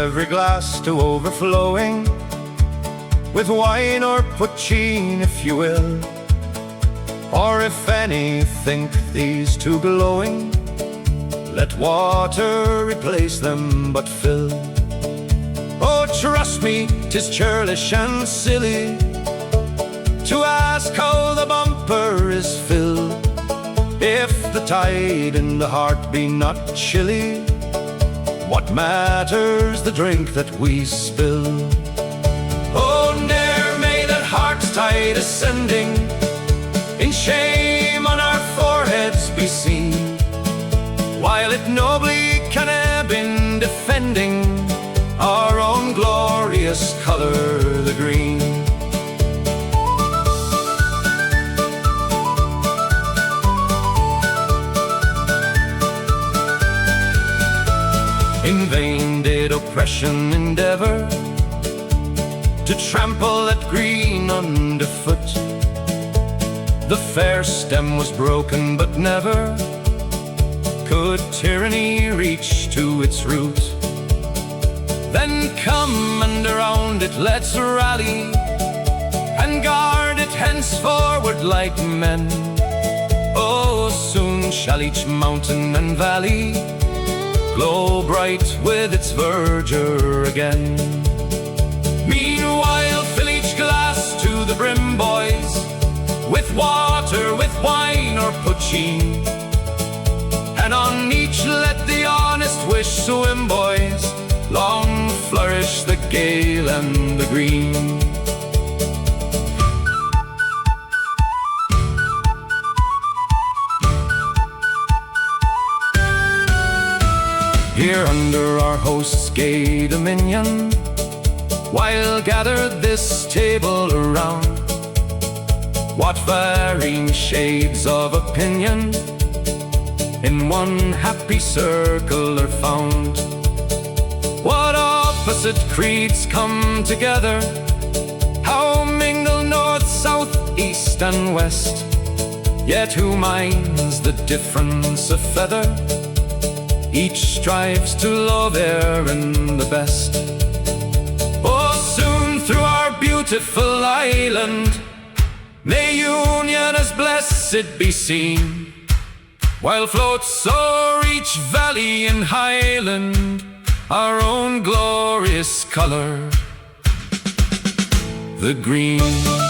every glass to overflowing, with wine or poitín, if you will. Or if any think these too glowing, let water replace them but fill. Oh, trust me, 'tis churlish and silly to ask how the bumper is filled, if the tide in the heart be not chilly. What matters the drink that we spill? Oh, ne'er may that heart's tide ascending in shame on our foreheads be seen, while it nobly can ebb in defending our own glorious color, the green. In vain did oppression endeavour to trample that green underfoot. The fair stem was broken, but never could tyranny reach to its root. Then come and around it let's rally, and guard it henceforward like men. Oh, soon shall each mountain and valley glow bright with its verdure again. Meanwhile fill each glass to the brim, boys, with water, with wine or poitín, and on each let the honest wish swim, boys. Long flourish the Gael and the green. Here under our host's gay dominion, while gathered this table around, what varying shades of opinion in one happy circle are found. What opposite creeds come together, how mingle north, south, east and west. Yet who minds the difference a feather? Each strives to love Erin the best. Oh, soon through our beautiful island may union as blessed be seen, while floats o'er each valley and highland our own glorious color, the green.